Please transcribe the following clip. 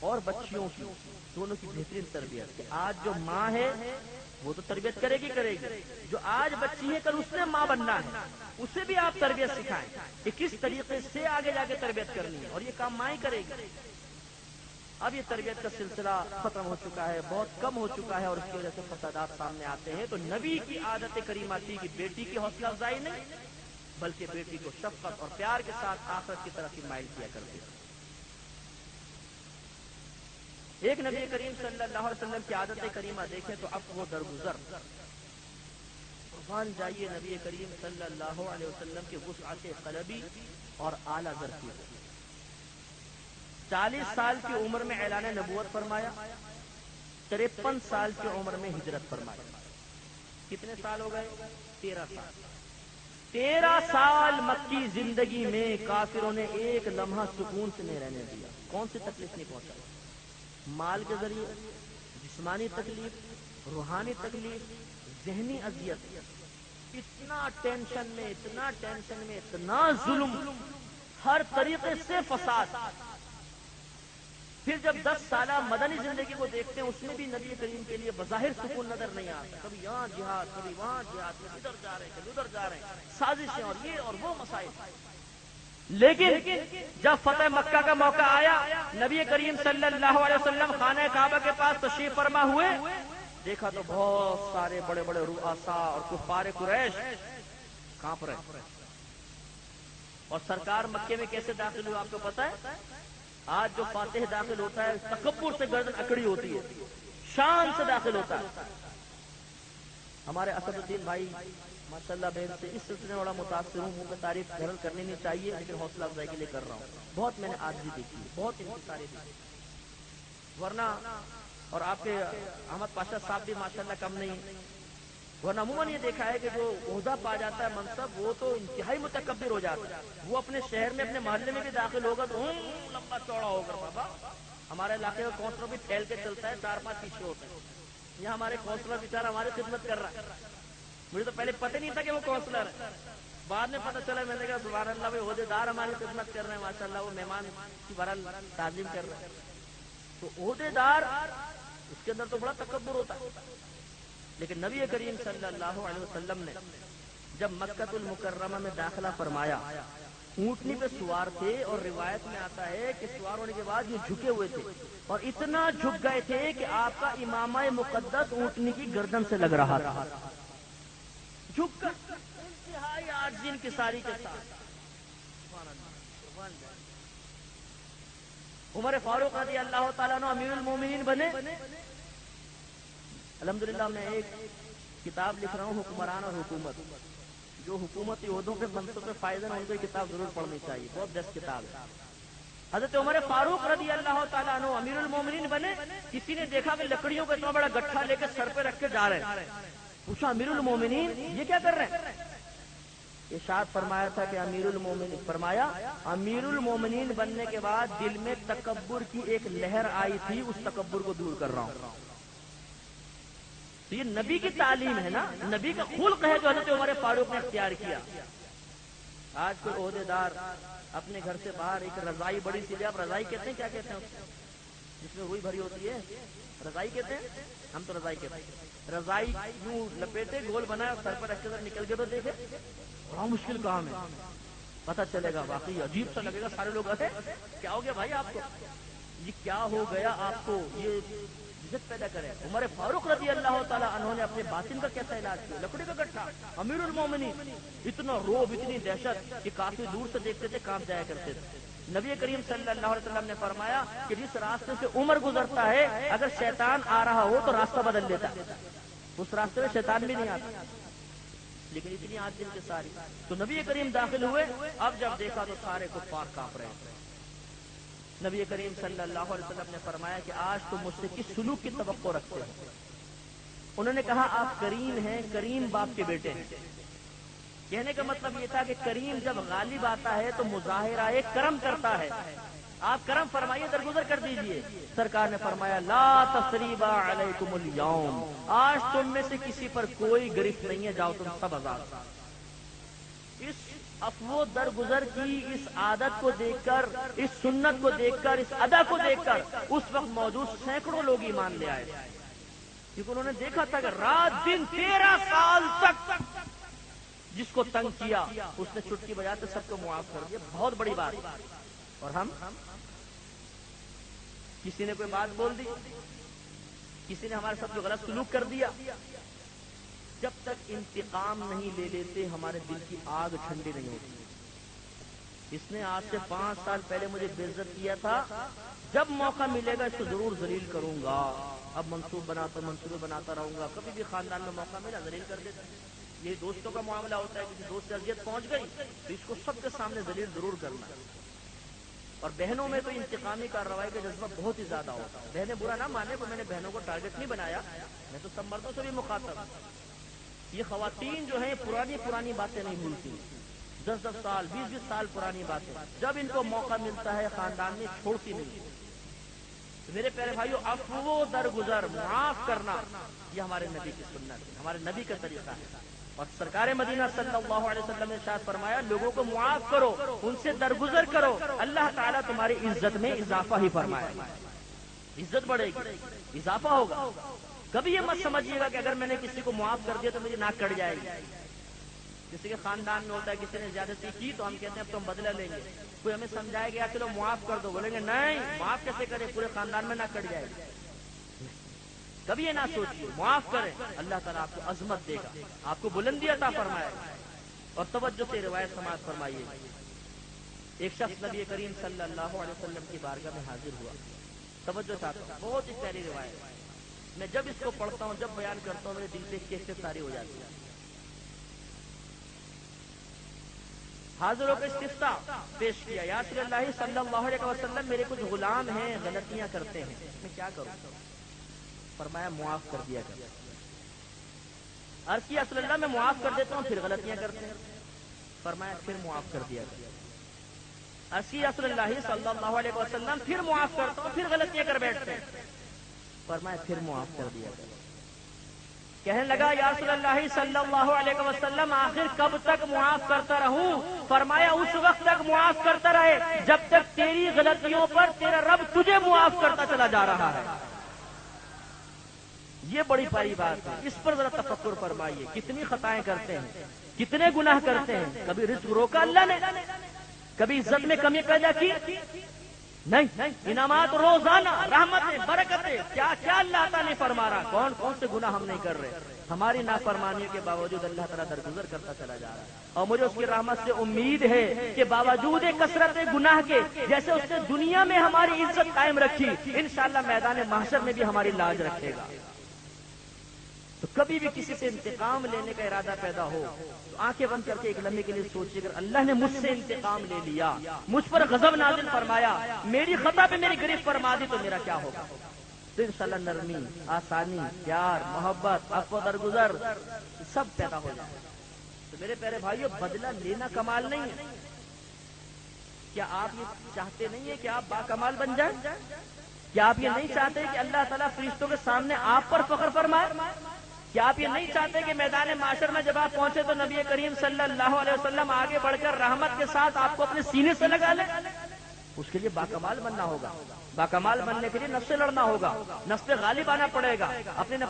اور بچیوں کی، دونوں کی بہترین تربیت کہ آج جو ماں ہے وہ تو تربیت کرے گی، جو آج بچی ہے کل اس نے ماں بننا ہے، اسے بھی آپ تربیت سکھائیں کہ کس طریقے سے آگے جا کے تربیت کرنی ہے، اور یہ کام ماں ہی کرے گی۔ اب یہ تربیت کا سلسلہ ختم ہو چکا ہے، بہت کم ہو چکا ہے، اور اس کی وجہ سے فسادات سامنے آتے ہیں۔ تو نبی کی عادت کریمہ تھی کہ بیٹی کی حوصلہ افزائی نہیں، بلکہ بیٹی کو شفقت اور پیار کے ساتھ آخرت کی طرف ہی مائل کیا کرتے تھے۔ ایک نبی کریم صلی اللہ علیہ وسلم کی عادت کریمہ دیکھیں تو اب وہ درگزر، قربان جائیے نبی کریم صلی اللہ علیہ وسلم کے وسعت قلبی اور اعلیٰ ظرفی۔ 40 سال کی عمر میں اعلان نبوت فرمایا، 53 سال کی عمر میں ہجرت فرمائی۔ کتنے سال ہو گئے؟ 13 سال۔ 13 سال مکی زندگی میں کافروں نے ایک لمحہ سکون سے نہیں رہنے دیا۔ کون سی تکلیف نہیں پہنچائی؟ مال کے ذریعے جسمانی تکلیف، روحانی تکلیف، ذہنی اذیت، اتنا ٹینشن میں، اتنا ظلم، ہر طریقے سے فساد۔ پھر جب 10 سالہ مدنی زندگی کو دیکھتے ہیں، اس میں بھی نبی کریم کے لیے بظاہر سکون نظر نہیں آتا، کبھی یہاں جہاد، کبھی وہاں جہاد، کبھی ادھر جا رہے ہیں، کبھی ادھر جا رہے ہیں، سازشیں اور یہ اور وہ مسائل۔ لیکن جب فتح مکہ کا موقع آیا، نبی کریم صلی اللہ علیہ وسلم خانہ کعبہ کے پاس تشریف فرما ہوئے، دیکھا تو بہت سارے بڑے بڑے رؤساء اور کفار قریش کانپ رہے۔ اور سرکار مکے میں کیسے داخل ہوئے آپ کو پتا ہے؟ آج جو فاتح داخل ہوتا ہے تکبر سے گردن اکڑی ہوتی ہے، شان سے داخل ہوتا ہے۔ ہمارے اسد الدین بھائی ماشاءاللہ بہن سے اس سلسلے میں بڑا متاثر ہوں، منہ پہ تعریف گھر کرنی نہیں چاہیے، لیکن حوصلہ افزائی کے لیے کر رہا ہوں۔ بہت میں نے عاجزی دیکھی ہے، بہت انکساری دیکھی، ورنہ اور آپ کے احمد پاشا صاحب بھی ماشاءاللہ کم نہیں، ورنہ عموماً یہ دیکھا ہے کہ جو عہدہ پا جاتا ہے منصب، وہ تو انتہائی متکبر ہو جاتا ہے۔ وہ اپنے شہر میں، اپنے محلے میں بھی داخل ہوگا تو لمبا چوڑا ہوگا، بابا ہمارے علاقے کا کونسلر بھی پھیل کے چلتا ہے، 4-5 پیچھے ہوتے ہیں۔ یہ ہمارے کونسلر بیچارہ ہماری خدمت کر رہا ہے، مجھے تو پہلے پتہ نہیں تھا کہ وہ کونسلر ہے، بعد میں پتہ چلا، میں نے کہا سبحان اللہ، وہ عہدے دار ہماری خدمت کر رہے ہیں، ماشاءاللہ وہ مہمان کی بہرحال تعظیم کر رہے ہیں۔ تو عہدے دار اس کے اندر تو بڑا تکبر ہوتا ہے۔ لیکن نبی کریم صلی اللہ علیہ وسلم نے جب مکہ المکرمہ میں داخلہ فرمایا، اونٹنی پہ سوار تھے، اور روایت میں آتا ہے کہ سوار ہونے کے بعد یہ جھکے ہوئے تھے، اور اتنا جھک گئے تھے کہ آپ کا امامہ مقدس اونٹنی کی گردن سے لگ رہا تھا، جھک کر انتہائی عاجزی انکساری کے ساتھ۔ عمر فاروق رضی اللہ تعالیٰ عنہ امیر المومنین بنے۔ الحمدللہ میں ایک کتاب لکھ رہا ہوں، حکمران اور حکومت، جو حکومتی عہدوں پہ منصب پہ فائدہ نہ، ان کو یہ کتاب ضرور پڑھنی چاہیے، بہت بیسٹ کتاب ہے۔ حضرت عمر فاروق رضی اللہ تعالیٰ عنہ امیر المومنین بنے۔ کسی نے دیکھا کہ لکڑیوں کا اتنا بڑا گٹھا لے کے سر پہ رکھ کے جا رہے ہیں، پوچھا امیر المومنین یہ کیا کر رہے ہیں؟ ارشاد فرمایا تھا کہ امیر المومنین بننے کے بعد دل میں تکبر کی ایک لہر آئی تھی، اس تکبر کو دور کر رہا ہوں۔ تو یہ نبی کی تعلیم ہے نا، نبی کا خلق ہے جو حضرت عمر فاروق نے اختیار کیا۔ آج کوئی عہدے دار اپنے گھر سے باہر ایک رضائی بڑی سی لے، آپ رضائی کہتے ہیں، کیا کہتے ہیں اس کو جس میں روئی بھری ہوتی ہے؟ رضائی کہتے ہیں، ہم تو رضائی کہتے ہیں۔ رضائی یوں لپیٹے، گول بنایا، سر پر رکھ کے نکل کے تو دیکھے، بڑا مشکل کام ہے، پتہ چلے گا واقعی عجیب سا لگے گا، سارے لوگ ارے کیا ہو گیا بھائی آپ کو، یہ کیا ہو گیا آپ کو، یہ عزت پیدا کرے۔ عمر فاروق رضی اللہ تعالیٰ عنہ نے اپنے باطن کا کیسا علاج کیا؟ لکڑی کا گٹھا، امیر المومنین، اتنا روب، اتنی دہشت کہ کافی دور سے دیکھتے تھے، کانپ جایا کرتے تھے۔ نبی کریم صلی اللہ علیہ وسلم نے فرمایا کہ جس راستے سے عمر گزرتا ہے، اگر شیطان آ رہا ہو تو راستہ بدل لیتا، اس راستے میں شیطان بھی نہیں آتا، لیکن اتنی عاجزی کے ساری۔ تو نبی کریم داخل ہوئے، اب جب دیکھا تو سارے کفار کانپ رہے تھے۔ نبی کریم صلی اللہ علیہ وسلم نے فرمایا کہ آج تو مجھ سے کس سلوک کی توقع رکھتے ہیں؟ انہوں نے کہا آپ کریم ہیں، کریم باپ کے بیٹے ہیں۔ کہنے کا مطلب یہ تھا کہ کریم جب غالب آتا ہے تو مظاہرہ کرم کرتا ہے، آپ کرم فرمائیے، درگزر کر دیجئے۔ سرکار نے فرمایا لا تثریب علیکم اليوم، آج تم میں سے کسی پر کوئی گرفت نہیں ہے، جاؤ تم سب آزاد۔ اس افو درگزر کی اس عادت کو دیکھ کر، اس سنت کو دیکھ کر، اس ادا کو دیکھ کر اس وقت موجود سینکڑوں لوگ ایمان لے آئے، کیونکہ انہوں نے دیکھا تھا کہ رات دن 13 سال تک جس کو تنگ کیا اس نے چٹکی بجاتے سب کو معاف کر دیا، بہت بڑی بات۔ اور ہم کسی نے کوئی بات بول دی، کسی نے ہمارے ساتھ جو غلط سلوک کر دیا، جب تک انتقام نہیں لے لیتے ہمارے دل کی آگ ٹھنڈی نہیں ہوتی۔ اس نے آج سے 5 سال پہلے مجھے بے عزت کیا تھا، جب موقع ملے گا اس کو ضرور ذلیل کروں گا۔ اب منصوبے بناتا رہوں گا، کبھی بھی خاندان میں موقع ملا ذلیل کر دیتا۔ یہ دوستوں کا معاملہ ہوتا ہے، کسی دوست سے اذیت پہنچ گئی تو اس کو سب کے سامنے ذلیل ضرور کرنا ہے۔ اور بہنوں میں تو انتقامی کارروائی کا جذبہ بہت ہی زیادہ ہوتا ہے۔ بہنیں برا نہ مانے کہ میں نے بہنوں کو ٹارگٹ نہیں بنایا، میں تو سب مردوں سے بھی مخاطب ہوں۔ یہ خواتین جو ہیں پرانی باتیں نہیں بھولتی، 10 سال 20 سال پرانی باتیں جب ان کو موقع ملتا ہے خاندان میں چھوڑتی نہیں۔ تو میرے پیارے بھائیو، عفو درگزر، معاف کرنا، یہ ہمارے نبی کی سنت ہے، ہمارے نبی کا طریقہ ہے۔ اور سرکار مدینہ صلی اللہ علیہ وسلم نے ارشاد فرمایا، لوگوں کو معاف کرو، ان سے درگزر کرو، اللہ تعالیٰ تمہاری عزت میں اضافہ ہی فرمائے گا، عزت بڑھے گی، اضافہ ہوگا۔ کبھی یہ مت سمجھیے گا کہ اگر میں نے کسی کو معاف کر دیا تو میری ناک کٹ جائے گی۔ کسی کے خاندان میں ہوتا ہے، کسی نے زیادتی کی تو ہم کہتے ہیں اب تو ہم بدلہ لیں گے، کوئی ہمیں سمجھائے گا چلو معاف کر دو، بولیں گے نہیں معاف کیسے کرے، پورے خاندان میں ناک کٹ جائے گی۔ کبھی یہ نہ سوچیے، معاف کریں، اللہ تعالیٰ آپ کو عظمت دے گا، آپ کو بلندی عطا فرمائے گا۔ اور توجہ سے روایت سماعت فرمائیے۔ ایک شخص نبی کریم صلی اللہ علیہ وسلم کی بارگاہ میں حاضر ہوا، توجہ چاہتا ہوں، بہت ہی پیاری روایت، میں جب اس کو پڑھتا ہوں، جب بیان کرتا ہوں، میرے دل پہ کیفیت طاری ہو جاتی ہے۔ حاضر ہو کے استفتاء پیش کیا، یا رسول اللہ صلی اللہ علیہ وسلم، میرے کچھ غلام ہیں غلطیاں کرتے ہیں، میں کیا کروں؟ فرمایا معاف کر دیا کر۔ عرض کیا رسول اللہ میں معاف کر دیتا ہوں پھر غلطیاں کرتے ہیں، فرمایا پھر معاف کر دیا کر۔ عرض کیا رسول اللہ صلی اللہ علیہ وسلم پھر معاف کرتا ہوں پھر غلطیاں کر بیٹھتے ہیں، فرمایا پھر معاف کر دیا کر۔ کہنے لگا یا رسول اللہ صلی اللہ علیہ وسلم آخر کب تک معاف کرتا رہوں؟ فرمایا اس وقت تک معاف کرتا رہے جب تک تیری غلطیوں پر تیرا رب تجھے معاف کرتا چلا جا رہا ہے۔ یہ بڑی پیاری بات ہے، اس پر ذرا تفکر فرمائیے، کتنی خطائیں کرتے ہیں، کتنے گناہ کرتے ہیں، کبھی رزق روکا اللہ نے، کبھی عزت میں کمی پیدا کی نہیں، انعامات روزانہ، رحمتیں، برکتیں، کیا کیا اللہ تعالیٰ نے فرما رہا، کون کون سے گناہ ہم نہیں کر رہے، ہماری نافرمانی کے باوجود اللہ تعالیٰ درگزر کرتا چلا جا رہا ہے۔ اور مجھے اس کی رحمت سے امید ہے کہ باوجود کثرت گناہ کے، جیسے اس نے دنیا میں ہماری عزت قائم رکھی، انشاءاللہ میدان محشر میں بھی ہماری لاج رکھے گا۔ تو کبھی بھی کسی سے انتقام لینے کا ارادہ پیدا ہو تو آنکھیں بند کر کے ایک لمحے کے لیے سوچیے، اگر اللہ نے مجھ سے انتقام لے لیا، مجھ پر غضب نازل فرمایا، میری خطا پہ میری گرفت فرما دی، تو میرا کیا ہوگا؟ تو انشاءاللہ نرمی، آسانی، پیار، محبت، عفو درگزر سب پیدا ہو جائے۔ تو میرے پیارے بھائیو، بدلہ لینا کمال نہیں ہے۔ کیا آپ یہ چاہتے نہیں ہیں کہ آپ باکمال بن جائیں؟ کیا آپ یہ نہیں چاہتے کہ اللہ تعالیٰ فرشتوں کے سامنے آپ پر فخر فرمائے؟ کیا آپ یہ نہیں چاہتے کہ میدان معاشر میں جب آپ پہنچے تو نبی کریم صلی اللہ علیہ وسلم آگے بڑھ کر رحمت کے ساتھ آپ کو اپنے سینے سے لگا لے؟ اس کے لیے باکمال بننا ہوگا، باکمال بننے کے لیے نفس سے لڑنا ہوگا، نفس پہ غالب آنا پڑے گا، اپنے نفس